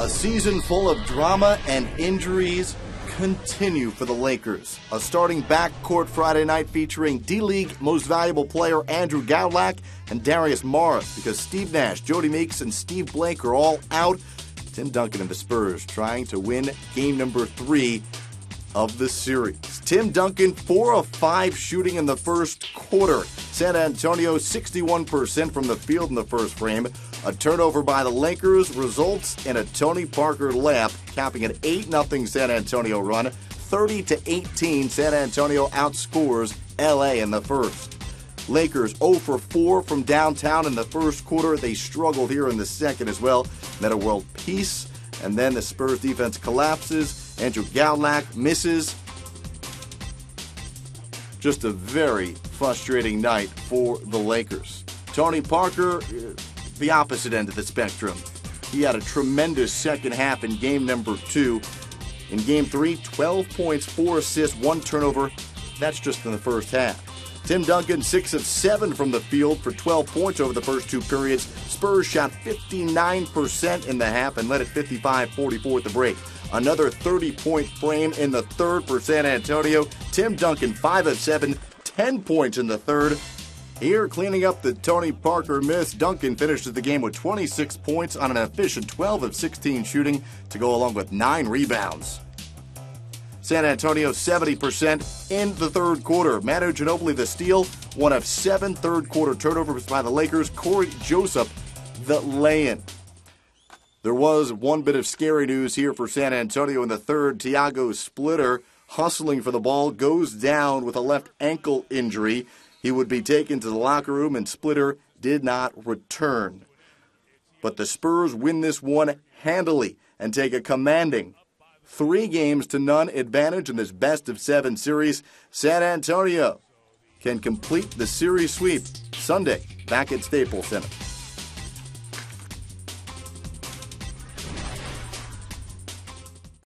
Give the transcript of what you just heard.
A season full of drama and injuries continue for the Lakers. A starting backcourt Friday night featuring D-League Most Valuable Player Andrew Gowlak and Darius Morris because Steve Nash, Jody Meeks, and Steve Blake are all out. Tim Duncan and the Spurs trying to win game number 3 of the series. Tim Duncan, 4 of 5 shooting in the first quarter. San Antonio, 61% from the field in the first frame. A turnover by the Lakers results in a Tony Parker layup, capping an 8-0 San Antonio run. 30-18, San Antonio outscores LA in the first. Lakers 0 for 4 from downtown in the first quarter. They struggled here in the second as well. Metta World Peace, and then the Spurs defense collapses. Andrew Gowlak misses. Just a very frustrating night for the Lakers. Tony Parker, the opposite end of the spectrum. He had a tremendous second half in game number 2. In game 3, 12 points, 4 assists, 1 turnover. That's just in the first half. Tim Duncan, 6 of 7 from the field for 12 points over the first 2 periods. Spurs shot 59% in the half and led at 55-44 at the break. Another 30-point frame in the third for San Antonio. Tim Duncan, 5 of 7, 10 points in the third. Here, cleaning up the Tony Parker miss, Duncan finishes the game with 26 points on an efficient 12 of 16 shooting to go along with 9 rebounds. San Antonio 70% in the third quarter. Manu Ginobili the steal, 1 of 7 third-quarter turnovers by the Lakers. Corey Joseph the lay-in. There was one bit of scary news here for San Antonio in the third. Thiago Splitter, hustling for the ball, goes down with a left ankle injury. He would be taken to the locker room, and Splitter did not return. But the Spurs win this one handily and take a commanding 3-0 advantage in this best-of-7 series. San Antonio can complete the series sweep Sunday back at Staples Center.